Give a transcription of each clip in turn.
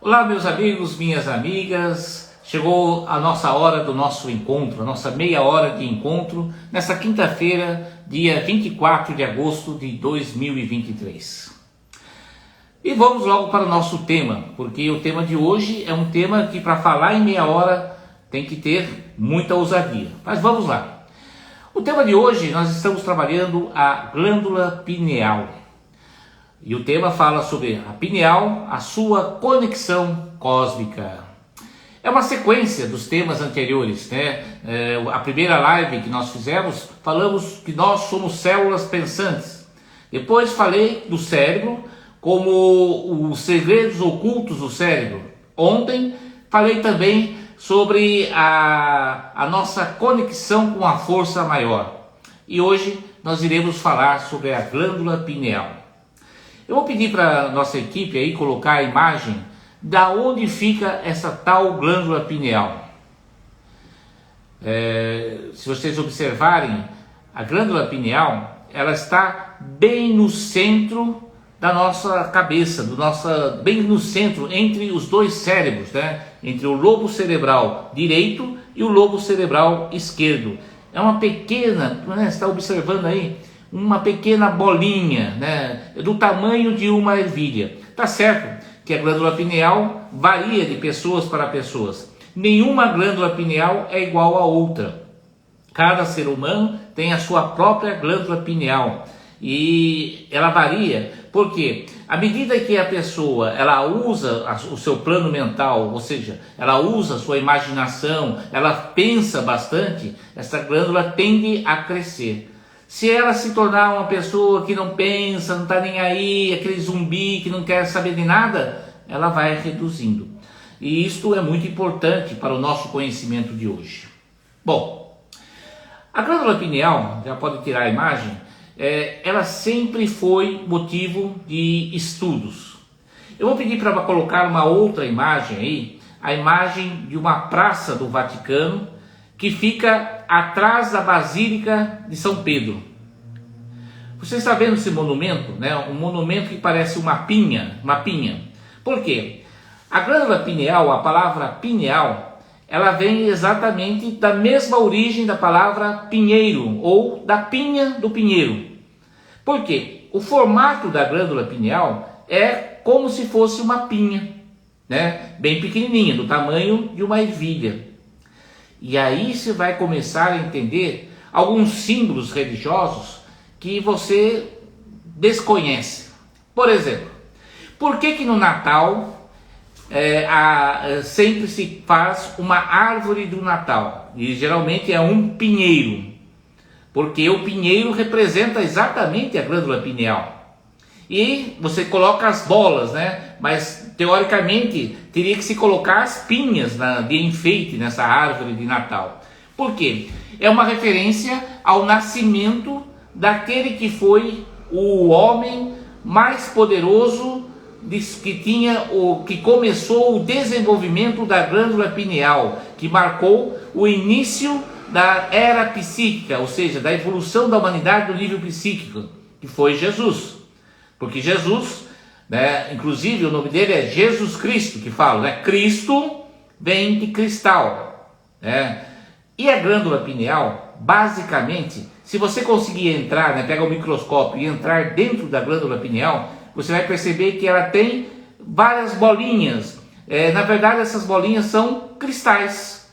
Olá, meus amigos, minhas amigas. Chegou a nossa hora do nosso encontro, a nossa meia hora de encontro, nessa quinta-feira, dia 24 de agosto de 2023. E vamos logo para o nosso tema, porque o tema de hoje é um tema que para falar em meia hora tem que ter muita ousadia. Mas vamos lá. O tema de hoje nós estamos trabalhando a glândula pineal. E o tema fala sobre a pineal, a sua conexão cósmica. É uma sequência dos temas anteriores, né? A primeira live que nós fizemos, falamos que nós somos células pensantes. Depois falei do cérebro, como os segredos ocultos do cérebro. Ontem falei também sobre a nossa conexão com a força maior. E hoje nós iremos falar sobre a glândula pineal. Eu vou pedir para a nossa equipe aí colocar a imagem da onde fica essa tal glândula pineal. Se vocês observarem, a glândula pineal, ela está bem no centro da nossa cabeça, bem no centro, entre os dois cérebros, né? Entre o lobo cerebral direito e o lobo cerebral esquerdo. É uma pequena, né? Você está observando aí, uma pequena bolinha, né? Do tamanho de uma ervilha. Tá certo que a glândula pineal varia de pessoas para pessoas. Nenhuma glândula pineal é igual a outra. Cada ser humano tem a sua própria glândula pineal. E ela varia porque à medida que a pessoa ela usa o seu plano mental, ou seja, ela usa a sua imaginação, ela pensa bastante, essa glândula tende a crescer. Se ela se tornar uma pessoa que não pensa, não está nem aí, aquele zumbi que não quer saber de nada, ela vai reduzindo. E isto é muito importante para o nosso conhecimento de hoje. Bom, a glândula pineal, já pode tirar a imagem, ela sempre foi motivo de estudos. Eu vou pedir para colocar uma outra imagem aí, a imagem de uma praça do Vaticano, que fica atrás da Basílica de São Pedro. Você está vendo esse monumento, né? Um monumento que parece uma pinha. Por quê? A glândula pineal, a palavra pineal, ela vem exatamente da mesma origem da palavra pinheiro, ou da pinha do pinheiro. Por quê? O formato da glândula pineal é como se fosse uma pinha, né? Bem pequenininha, do tamanho de uma ervilha. E aí você vai começar a entender alguns símbolos religiosos que você desconhece. Por exemplo, por que no Natal sempre se faz uma árvore do Natal? E geralmente é um pinheiro, porque o pinheiro representa exatamente a glândula pineal. E você coloca as bolas, né? Mas teoricamente teria que se colocar as pinhas de enfeite nessa árvore de Natal. Por quê? É uma referência ao nascimento daquele que foi o homem mais poderoso que começou o desenvolvimento da glândula pineal, que marcou o início da era psíquica, ou seja, da evolução da humanidade no nível psíquico, que foi Jesus. Porque Jesus, né, inclusive o nome dele é Jesus Cristo, que fala, né? Cristo vem de cristal, né? E a glândula pineal, basicamente, se você conseguir entrar, né, pega o microscópio e entrar dentro da glândula pineal, você vai perceber que ela tem várias bolinhas. Na verdade, essas bolinhas são cristais.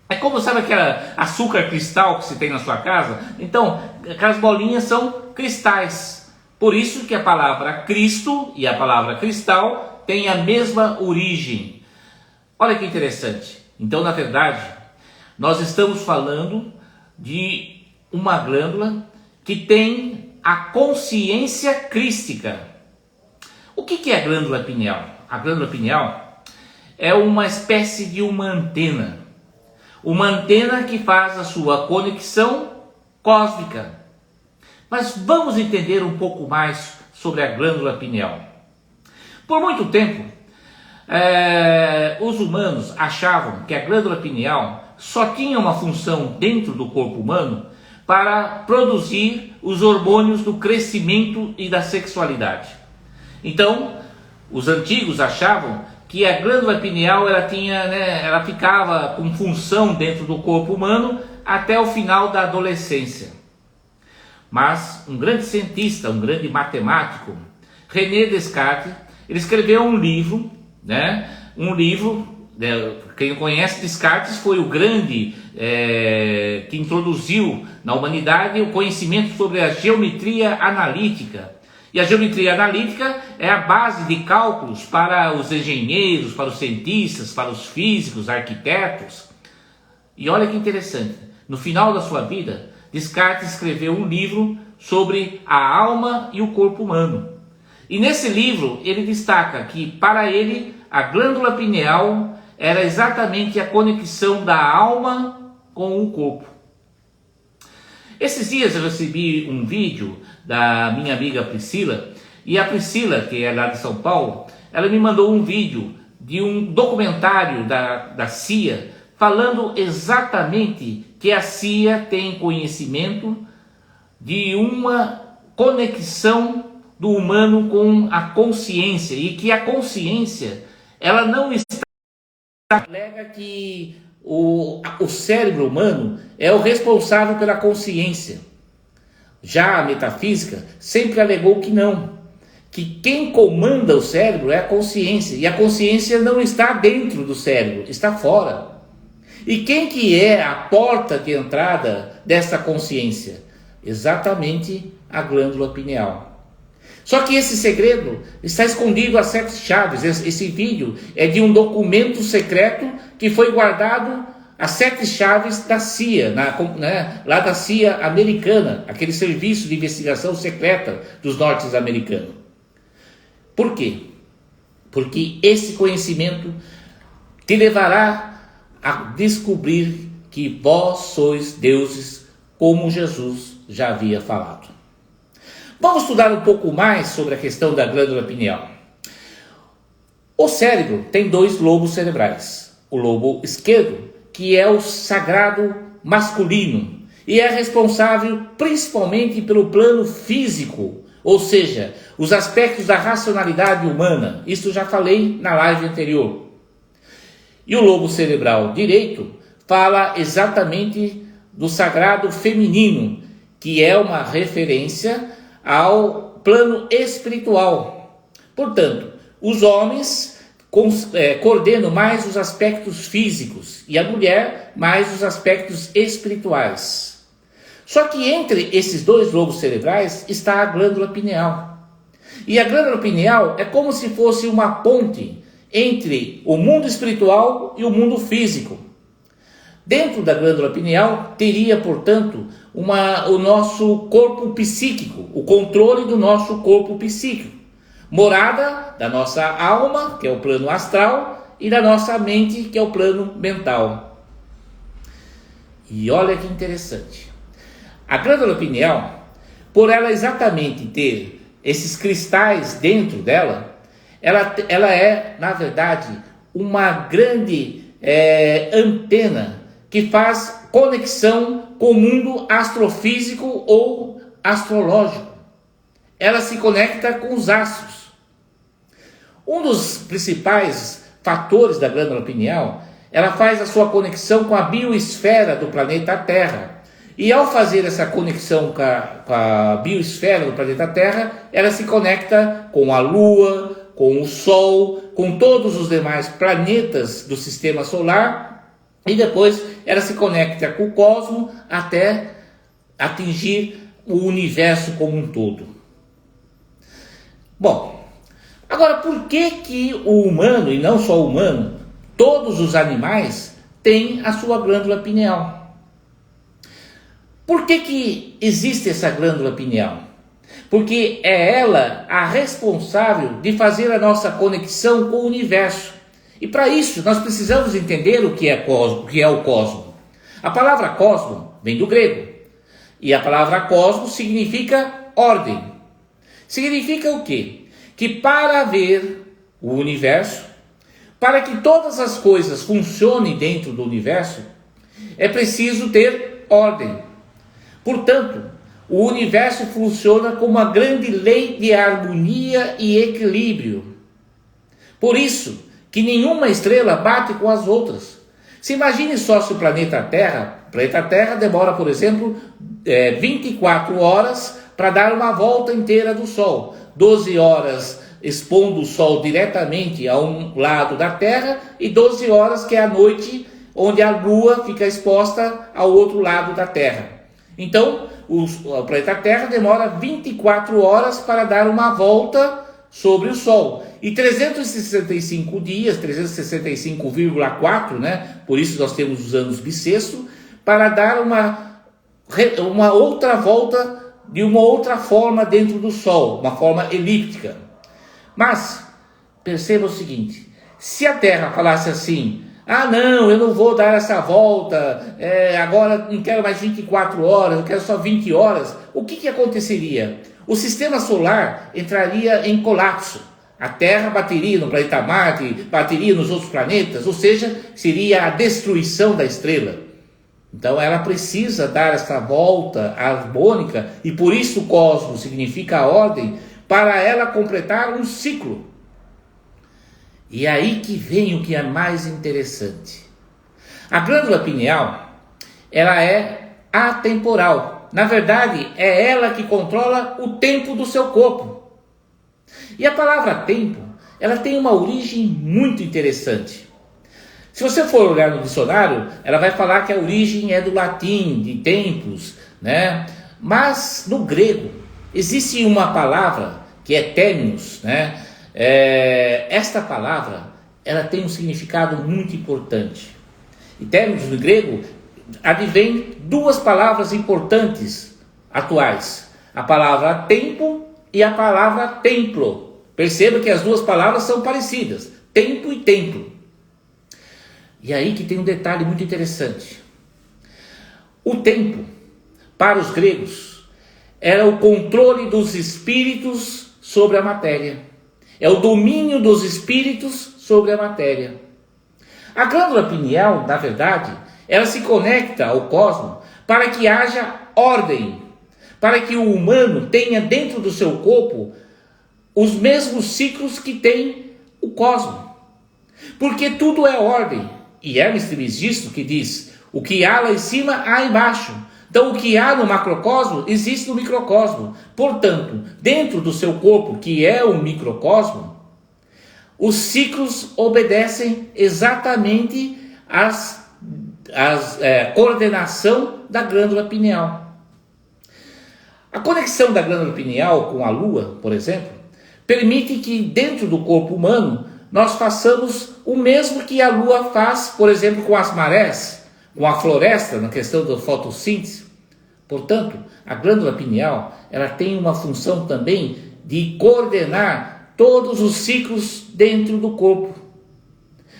É como, sabe aquela açúcar cristal que você tem na sua casa? Então, aquelas bolinhas são cristais. Por isso que a palavra Cristo e a palavra cristal têm a mesma origem. Olha que interessante. Então, na verdade, nós estamos falando de uma glândula que tem a consciência crística. O que é a glândula pineal? A glândula pineal é uma espécie de uma antena. Uma antena que faz a sua conexão cósmica. Mas vamos entender um pouco mais sobre a glândula pineal. Por muito tempo, os humanos achavam que a glândula pineal só tinha uma função dentro do corpo humano para produzir os hormônios do crescimento e da sexualidade. Então, os antigos achavam que a glândula pineal ela tinha, né, ela ficava com função dentro do corpo humano até o final da adolescência. Mas um grande cientista, um grande matemático, René Descartes, ele escreveu um livro, né? Quem conhece Descartes foi o grande que introduziu na humanidade o conhecimento sobre a geometria analítica. E a geometria analítica é a base de cálculos para os engenheiros, para os cientistas, para os físicos, arquitetos. E olha que interessante, no final da sua vida, Descartes escreveu um livro sobre a alma e o corpo humano. E nesse livro ele destaca que para ele a glândula pineal era exatamente a conexão da alma com o corpo. Esses dias eu recebi um vídeo da minha amiga Priscila, e a Priscila, que é lá de São Paulo, ela me mandou um vídeo de um documentário da CIA, falando exatamente que a CIA tem conhecimento de uma conexão do humano com a consciência, e que a consciência, ela não está... Alega que o cérebro humano é o responsável pela consciência. Já a metafísica sempre alegou que não, que quem comanda o cérebro é a consciência, e a consciência não está dentro do cérebro, está fora. E quem que é a porta de entrada dessa consciência? Exatamente a glândula pineal. Só que esse segredo está escondido a 7 chaves. Esse vídeo é de um documento secreto que foi guardado a 7 chaves da CIA, lá da CIA americana, aquele serviço de investigação secreta dos norte-americanos. Por quê? Porque esse conhecimento te levará a descobrir que vós sois deuses, como Jesus já havia falado. Vamos estudar um pouco mais sobre a questão da glândula pineal. O cérebro tem 2 lobos cerebrais. O lobo esquerdo, que é o sagrado masculino, e é responsável principalmente pelo plano físico, ou seja, os aspectos da racionalidade humana. Isso já falei na live anterior. E o lobo cerebral direito fala exatamente do sagrado feminino, que é uma referência ao plano espiritual. Portanto, os homens coordenam mais os aspectos físicos e a mulher mais os aspectos espirituais. Só que entre esses 2 lobos cerebrais está a glândula pineal. E a glândula pineal é como se fosse uma ponte entre o mundo espiritual e o mundo físico. Dentro da glândula pineal teria, portanto, o nosso corpo psíquico, o controle do nosso corpo psíquico, morada da nossa alma, que é o plano astral, e da nossa mente, que é o plano mental. E olha que interessante, a glândula pineal, por ela exatamente ter esses cristais dentro dela, ela é, na verdade, uma grande antena que faz conexão com o mundo astrofísico ou astrológico. Ela se conecta com os astros. Um dos principais fatores da glândula pineal, ela faz a sua conexão com a biosfera do planeta Terra. E ao fazer essa conexão com a biosfera do planeta Terra, ela se conecta com a Lua, com o Sol, com todos os demais planetas do sistema solar, e depois ela se conecta com o cosmos até atingir o universo como um todo. Bom, agora por que o humano, e não só o humano, todos os animais têm a sua glândula pineal? Por que existe essa glândula pineal? Porque é ela a responsável de fazer a nossa conexão com o universo. E para isso nós precisamos entender o que é o cosmos. A palavra cosmos vem do grego. E a palavra cosmos significa ordem. Significa o quê? Que para haver o universo, para que todas as coisas funcionem dentro do universo, é preciso ter ordem. Portanto, o universo funciona como uma grande lei de harmonia e equilíbrio. Por isso que nenhuma estrela bate com as outras. Se imagine só se o planeta Terra demora, por exemplo, 24 horas para dar uma volta inteira do Sol. 12 horas expondo o Sol diretamente a um lado da Terra e 12 horas que é a noite, onde a Lua fica exposta ao outro lado da Terra. Então, o planeta Terra demora 24 horas para dar uma volta sobre o Sol. E 365 dias, 365,4, né? Por isso nós temos os anos bissexto, para dar uma outra volta de uma outra forma dentro do Sol, uma forma elíptica. Mas, perceba o seguinte, se a Terra falasse assim, não, eu não vou dar essa volta, agora não quero mais 24 horas, eu quero só 20 horas, o que aconteceria? O sistema solar entraria em colapso. A Terra bateria no planeta Marte, bateria nos outros planetas, ou seja, seria a destruição da estrela. Então ela precisa dar essa volta harmônica, e por isso o cosmos significa a ordem, para ela completar um ciclo. E aí que vem o que é mais interessante. A glândula pineal, ela é atemporal. Na verdade, é ela que controla o tempo do seu corpo. E a palavra tempo, ela tem uma origem muito interessante. Se você for olhar no dicionário, ela vai falar que a origem é do latim, de tempos, né? Mas no grego, existe uma palavra que é terminus, né? Esta palavra, ela tem um significado muito importante. E terminus no grego advém duas palavras importantes atuais: a palavra tempo e a palavra templo. Perceba que as duas palavras são parecidas, tempo e templo. E aí que tem um detalhe muito interessante. O tempo, para os gregos, era o controle dos espíritos sobre a matéria. É o domínio dos espíritos sobre a matéria. A glândula pineal, na verdade, ela se conecta ao cosmos para que haja ordem, para que o humano tenha dentro do seu corpo os mesmos ciclos que tem o cosmos. Porque tudo é ordem. E Hermes Trismegisto que diz, o que há lá em cima, há embaixo. Então o que há no macrocosmo, existe no microcosmo. Portanto, dentro do seu corpo, que é o microcosmo, os ciclos obedecem exatamente às coordenação da glândula pineal. A conexão da glândula pineal com a Lua, por exemplo, permite que dentro do corpo humano nós façamos o mesmo que a Lua faz, por exemplo, com as marés, com a floresta, na questão da fotossíntese. Portanto, a glândula pineal, ela tem uma função também de coordenar todos os ciclos dentro do corpo.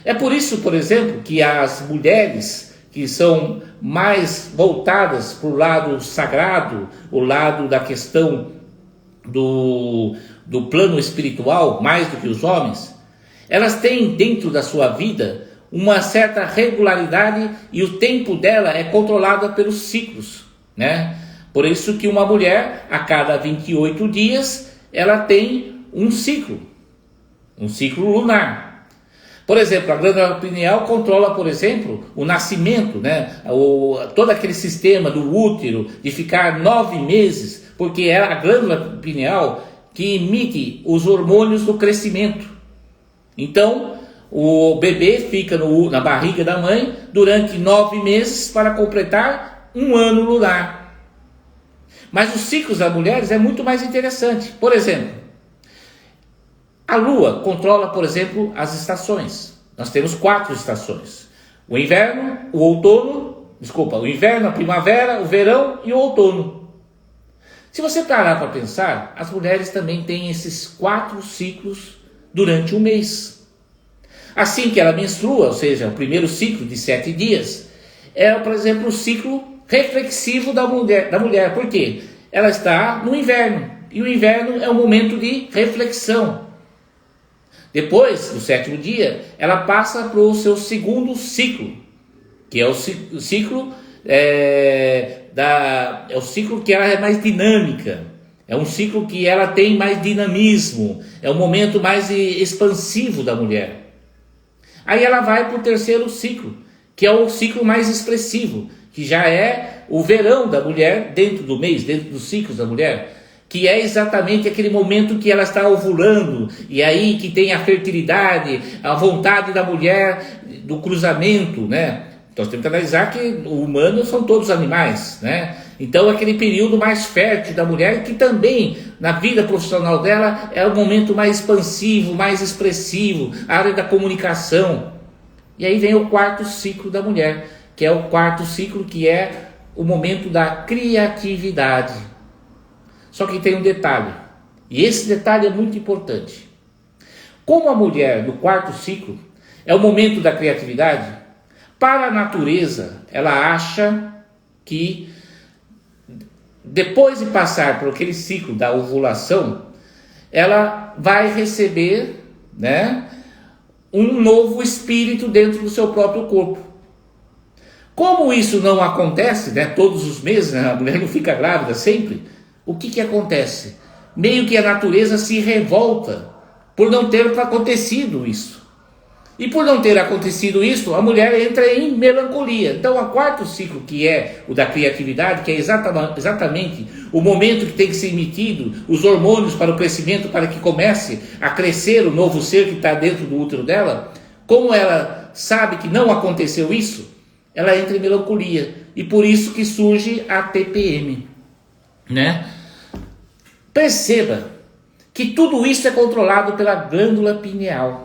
É por isso, por exemplo, que as mulheres que são mais voltadas para o lado sagrado, o lado da questão do plano espiritual, mais do que os homens, elas têm dentro da sua vida uma certa regularidade e o tempo dela é controlado pelos ciclos, né? Por isso que uma mulher, a cada 28 dias, ela tem um ciclo lunar. Por exemplo, a glândula pineal controla, por exemplo, o nascimento, né? Todo aquele sistema do útero de ficar 9 meses, porque é a glândula pineal que emite os hormônios do crescimento. Então, o bebê fica na barriga da mãe durante 9 meses para completar um ano lunar. Mas os ciclos das mulheres é muito mais interessante. Por exemplo, a Lua controla, por exemplo, as estações. Nós temos 4 estações: o inverno, o inverno, a primavera, o verão e o outono. Se você parar para pensar, as mulheres também têm esses 4 ciclos durante um mês. Assim que ela menstrua, ou seja, o primeiro ciclo de 7 dias, é, por exemplo, o ciclo reflexivo da mulher. Por quê? Ela está no inverno, e o inverno é um momento de reflexão. Depois, no 7º dia, ela passa para o seu segundo ciclo, que é o ciclo o ciclo que ela é mais dinâmica. É um ciclo que ela tem mais dinamismo, é um momento mais expansivo da mulher. Aí ela vai para o terceiro ciclo, que é o ciclo mais expressivo, que já é o verão da mulher dentro do mês, dentro dos ciclos da mulher, que é exatamente aquele momento que ela está ovulando, e aí que tem a fertilidade, a vontade da mulher do cruzamento, né? Então nós temos que analisar que o humano são todos animais, né? Então aquele período mais fértil da mulher, que também na vida profissional dela é o momento mais expansivo, mais expressivo, a área da comunicação. E aí vem o quarto ciclo da mulher, que é o quarto ciclo, que é o momento da criatividade. Só que tem um detalhe, e esse detalhe é muito importante. Como a mulher no quarto ciclo é o momento da criatividade, para a natureza ela acha que depois de passar por aquele ciclo da ovulação, ela vai receber, né, um novo espírito dentro do seu próprio corpo. Como isso não acontece, né, todos os meses, né, a mulher não fica grávida sempre, o que acontece? Meio que a natureza se revolta por não ter acontecido isso. E por não ter acontecido isso, a mulher entra em melancolia. Então, o quarto ciclo, que é o da criatividade, que é exatamente o momento que tem que ser emitido os hormônios para o crescimento, para que comece a crescer o novo ser que está dentro do útero dela, como ela sabe que não aconteceu isso, ela entra em melancolia. E por isso que surge a TPM, né? Perceba que tudo isso é controlado pela glândula pineal.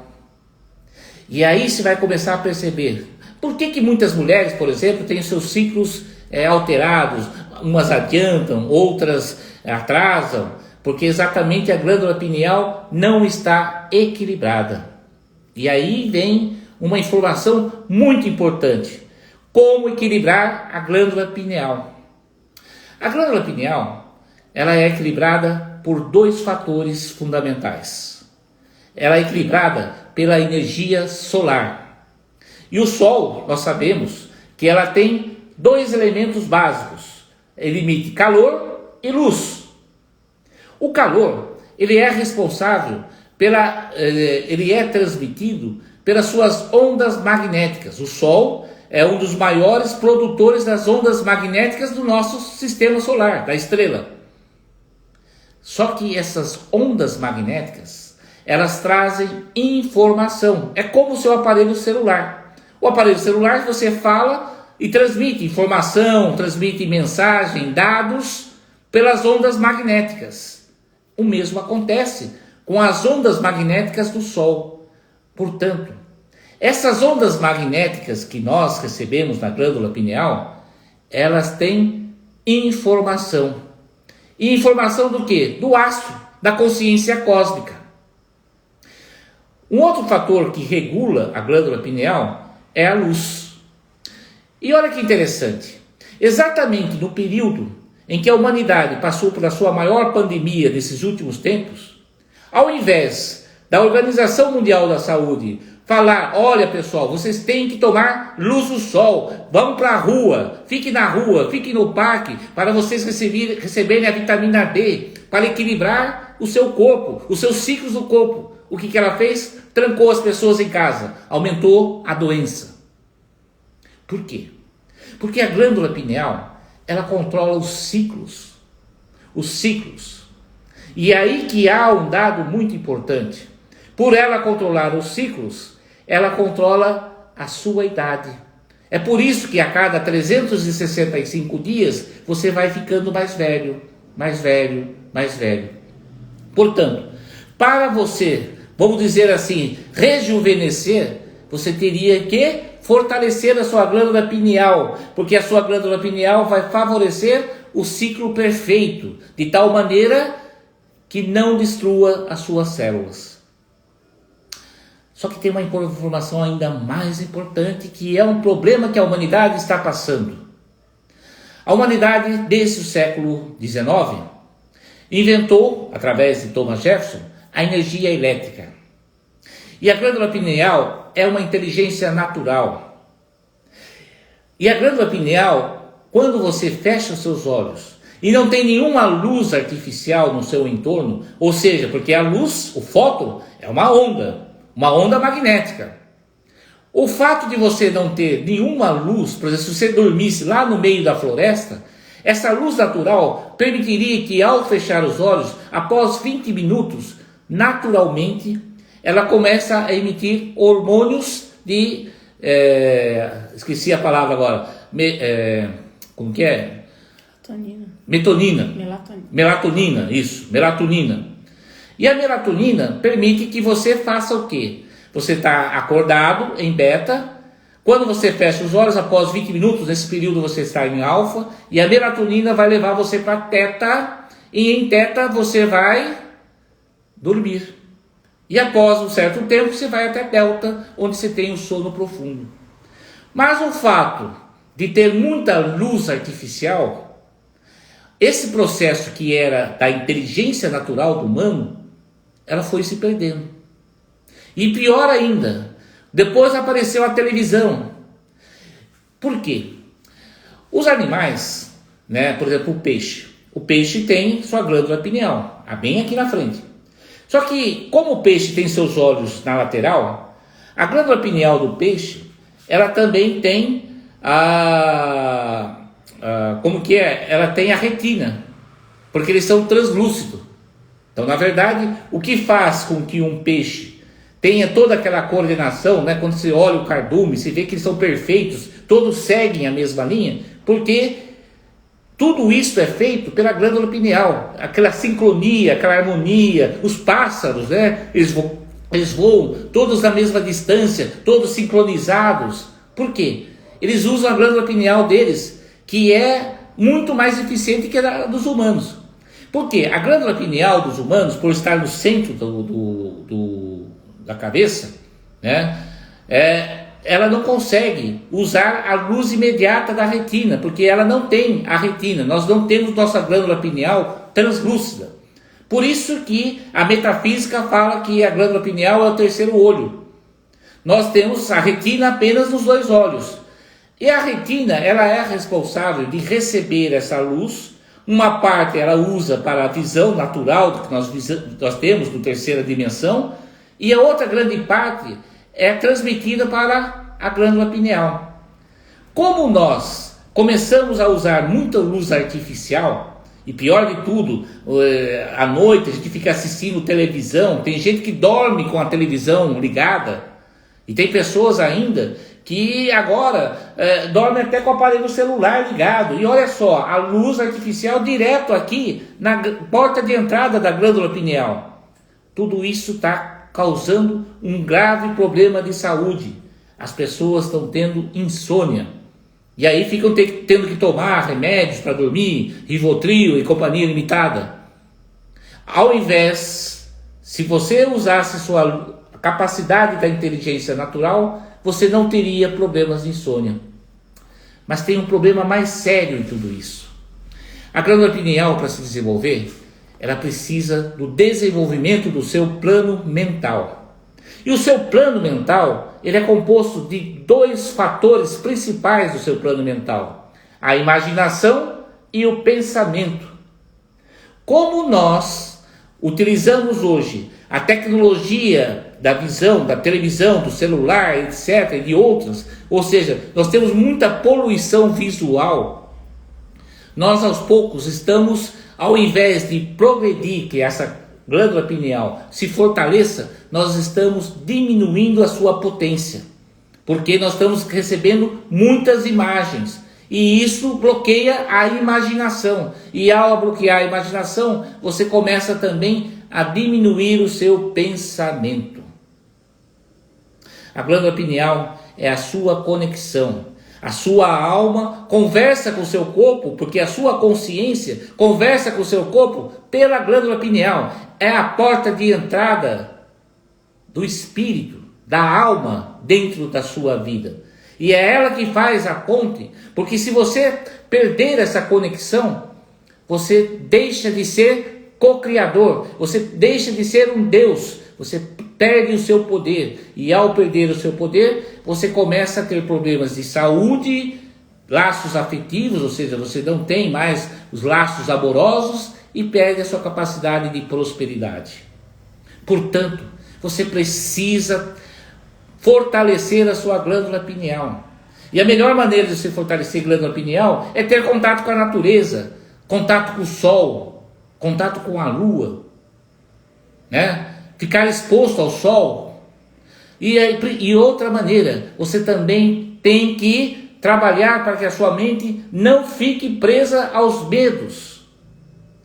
E aí você vai começar a perceber por que muitas mulheres, por exemplo, têm seus ciclos alterados, umas adiantam, outras atrasam, porque exatamente a glândula pineal não está equilibrada. E aí vem uma informação muito importante: como equilibrar a glândula pineal. A glândula pineal, ela é equilibrada por dois fatores fundamentais. Ela é equilibrada pela energia solar. E o Sol, nós sabemos que ela tem dois elementos básicos. Ele emite calor e luz. O calor, ele é responsável ele é transmitido pelas suas ondas magnéticas. O Sol é um dos maiores produtores das ondas magnéticas do nosso sistema solar, da estrela. Só que essas ondas magnéticas, elas trazem informação. É como o seu aparelho celular. O aparelho celular, você fala e transmite informação, transmite mensagem, dados pelas ondas magnéticas. O mesmo acontece com as ondas magnéticas do Sol. Portanto, essas ondas magnéticas que nós recebemos na glândula pineal, elas têm informação. E informação do quê? Do astro, da consciência cósmica. Um outro fator que regula a glândula pineal é a luz. E olha que interessante, exatamente no período em que a humanidade passou pela sua maior pandemia desses últimos tempos, ao invés da Organização Mundial da Saúde falar: olha pessoal, vocês têm que tomar luz do sol, vão para a rua, fiquem na rua, fiquem no parque, para vocês receberem a vitamina D, para equilibrar o seu corpo, os seus ciclos do corpo. O que ela fez? Trancou as pessoas em casa, aumentou a doença. Por quê? Porque a glândula pineal, ela controla os ciclos. Os ciclos. E aí que há um dado muito importante. Por ela controlar os ciclos, ela controla a sua idade. É por isso que a cada 365 dias, você vai ficando mais velho, mais velho, mais velho. Portanto, para você, vamos dizer assim, rejuvenescer, você teria que fortalecer a sua glândula pineal, porque a sua glândula pineal vai favorecer o ciclo perfeito, de tal maneira que não destrua as suas células. Só que tem uma informação ainda mais importante, que é um problema que a humanidade está passando. A humanidade, desde o século XIX, inventou, através de Thomas Jefferson, a energia elétrica. E a glândula pineal é uma inteligência natural. E a glândula pineal, quando você fecha os seus olhos e não tem nenhuma luz artificial no seu entorno, ou seja, porque a luz, o fóton, é uma onda magnética. O fato de você não ter nenhuma luz, por exemplo, se você dormisse lá no meio da floresta, essa luz natural permitiria que, ao fechar os olhos, após 20 minutos, naturalmente, ela começa a emitir hormônios de... esqueci a palavra agora. Como que é? Melatonina, isso, melatonina. E a melatonina permite que você faça o quê? Você está acordado em beta, quando você fecha os olhos, após 20 minutos, nesse período você está em alfa, e a melatonina vai levar você para teta, e em teta você vai dormir. E após um certo tempo você vai até delta, onde você tem o sono profundo. Mas o fato de ter muita luz artificial, esse processo que era da inteligência natural do humano, ela foi se perdendo. E pior ainda, depois apareceu a televisão. Por quê? Os animais, por exemplo, o peixe tem sua glândula pineal, bem aqui na frente. Só que, como o peixe tem seus olhos na lateral, a glândula pineal do peixe, ela também tem ela tem a retina, porque eles são translúcidos. Então, na verdade, o que faz com que um peixe tenha toda aquela coordenação, quando você olha o cardume, você vê que eles são perfeitos, todos seguem a mesma linha, porque tudo isso é feito pela glândula pineal, aquela sincronia, aquela harmonia. Os pássaros, eles voam todos na mesma distância, todos sincronizados. Por quê? Eles usam a glândula pineal deles, que é muito mais eficiente que a dos humanos. Por quê? A glândula pineal dos humanos, por estar no centro da cabeça, ela não consegue usar a luz imediata da retina, porque ela não tem a retina. Nós não temos nossa glândula pineal translúcida. Por isso que a metafísica fala que a glândula pineal é o terceiro olho. Nós temos a retina apenas nos dois olhos. E a retina, ela é responsável de receber essa luz. Uma parte ela usa para a visão natural que nós temos na terceira dimensão, e a outra grande parte é transmitida para a glândula pineal. Como nós começamos a usar muita luz artificial, e pior de tudo, à noite a gente fica assistindo televisão, tem gente que dorme com a televisão ligada, e tem pessoas ainda que agora dormem até com o aparelho celular ligado. E olha só, a luz artificial direto aqui na porta de entrada da glândula pineal. Tudo isso está causando um grave problema de saúde. As pessoas estão tendo insônia. E aí ficam tendo que tomar remédios para dormir, Rivotril e companhia limitada. Ao invés, se você usasse sua capacidade da inteligência natural, você não teria problemas de insônia. Mas tem um problema mais sério em tudo isso. A glândula pineal, para se desenvolver, ela precisa do desenvolvimento do seu plano mental. E o seu plano mental, ele é composto de dois fatores principais do seu plano mental: a imaginação e o pensamento. Como nós utilizamos hoje a tecnologia da visão, da televisão, do celular, etc., e de outras, ou seja, nós temos muita poluição visual, nós aos poucos estamos, ao invés de progredir, que essa glândula pineal se fortaleça, nós estamos diminuindo a sua potência, porque nós estamos recebendo muitas imagens, e isso bloqueia a imaginação, e ao bloquear a imaginação, você começa também a diminuir o seu pensamento. A glândula pineal é a sua conexão. A sua alma conversa com o seu corpo, porque a sua consciência conversa com o seu corpo pela glândula pineal. É a porta de entrada do espírito, da alma dentro da sua vida. E é ela que faz a ponte, porque se você perder essa conexão, você deixa de ser co-criador, você deixa de ser um Deus, você perde o seu poder, e ao perder o seu poder, você começa a ter problemas de saúde, laços afetivos, ou seja, você não tem mais os laços amorosos e perde a sua capacidade de prosperidade. Portanto, você precisa fortalecer a sua glândula pineal. E a melhor maneira de você fortalecer a glândula pineal é ter contato com a natureza, contato com o sol, contato com a lua, né? Ficar exposto ao sol. E outra maneira, você também tem que trabalhar para que a sua mente não fique presa aos medos,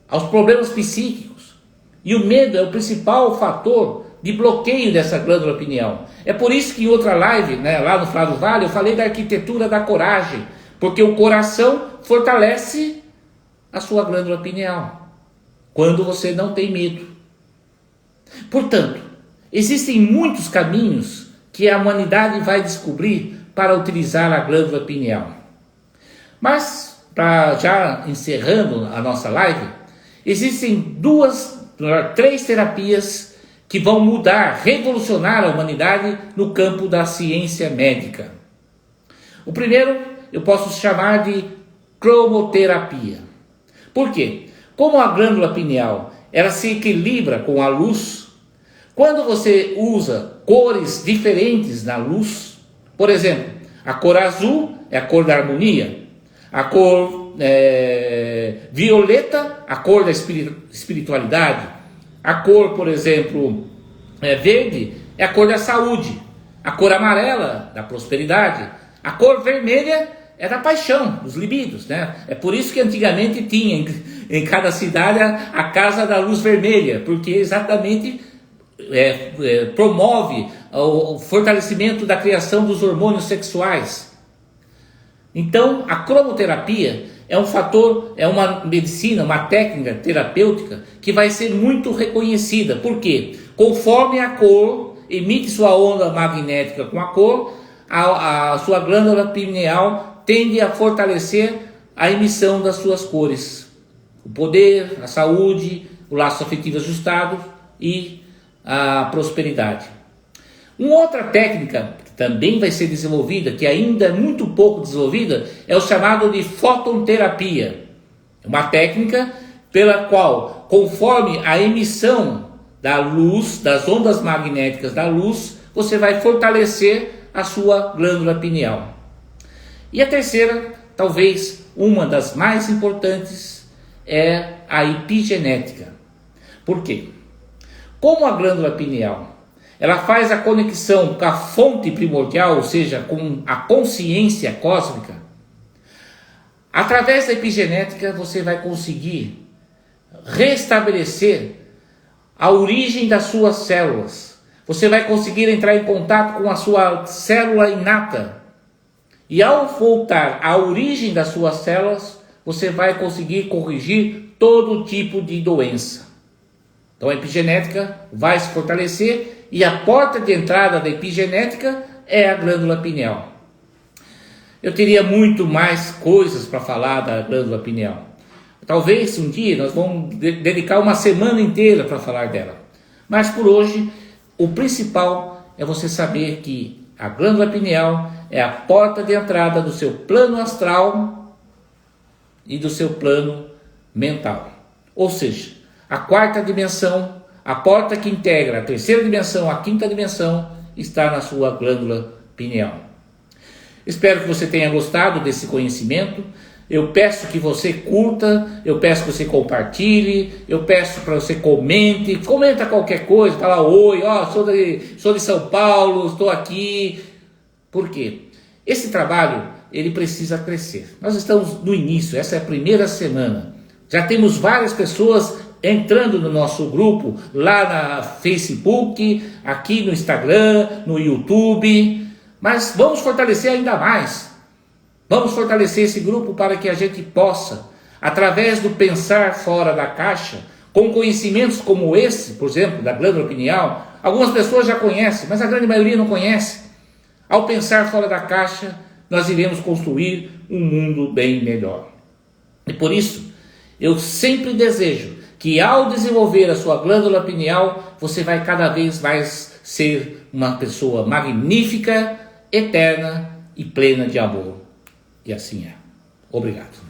aos problemas psíquicos. E o medo é o principal fator de bloqueio dessa glândula pineal. É por isso que em outra live, né, lá no Flávio Vale, eu falei da arquitetura da coragem, porque o coração fortalece a sua glândula pineal quando você não tem medo. Portanto, existem muitos caminhos que a humanidade vai descobrir para utilizar a glândula pineal. Mas, já encerrando a nossa live, existem três terapias que vão mudar, revolucionar a humanidade no campo da ciência médica. O primeiro eu posso chamar de cromoterapia. Por quê? Como a glândula pineal ela se equilibra com a luz, quando você usa cores diferentes na luz, por exemplo, a cor azul é a cor da harmonia, a cor violeta, a cor da espiritualidade, a cor, por exemplo, verde é a cor da saúde, a cor amarela da prosperidade, a cor vermelha é da paixão, dos libidos, né? É por isso que antigamente tinha em cada cidade a Casa da Luz Vermelha, porque exatamente promove o fortalecimento da criação dos hormônios sexuais. Então, a cromoterapia é um fator, é uma medicina, uma técnica terapêutica que vai ser muito reconhecida. Por quê? Conforme a cor emite sua onda magnética com a cor, a sua glândula pineal tende a fortalecer a emissão das suas cores. O poder, a saúde, o laço afetivo ajustado e a prosperidade. Uma outra técnica que também vai ser desenvolvida, que ainda é muito pouco desenvolvida, é o chamado de fototerapia. Uma técnica pela qual, conforme a emissão da luz, das ondas magnéticas da luz, você vai fortalecer a sua glândula pineal. E a terceira, talvez uma das mais importantes, é a epigenética. Por quê? Como a glândula pineal ela faz a conexão com a fonte primordial, ou seja, com a consciência cósmica, através da epigenética você vai conseguir restabelecer a origem das suas células. Você vai conseguir entrar em contato com a sua célula inata. E ao voltar à origem das suas células, você vai conseguir corrigir todo tipo de doença. Então a epigenética vai se fortalecer e a porta de entrada da epigenética é a glândula pineal. Eu teria muito mais coisas para falar da glândula pineal. Talvez um dia nós vamos dedicar uma semana inteira para falar dela. Mas por hoje, o principal é você saber que a glândula pineal é a porta de entrada do seu plano astral e do seu plano mental. Ou seja, a quarta dimensão, a porta que integra a terceira dimensão, a quinta dimensão, está na sua glândula pineal. Espero que você tenha gostado desse conhecimento. Eu peço que você curta, eu peço que você compartilhe, eu peço para você comenta qualquer coisa, fala oi, sou de São Paulo, estou aqui. Por quê? Esse trabalho, ele precisa crescer. Nós estamos no início, essa é a primeira semana. Já temos várias pessoas entrando no nosso grupo, lá na Facebook, aqui no Instagram, no YouTube. Mas vamos fortalecer ainda mais. Vamos fortalecer esse grupo para que a gente possa, através do pensar fora da caixa, com conhecimentos como esse, por exemplo, da glândula pineal, algumas pessoas já conhecem, mas a grande maioria não conhece. Ao pensar fora da caixa, nós iremos construir um mundo bem melhor. E por isso, eu sempre desejo que ao desenvolver a sua glândula pineal, você vai cada vez mais ser uma pessoa magnífica, eterna e plena de amor. E assim é. Obrigado.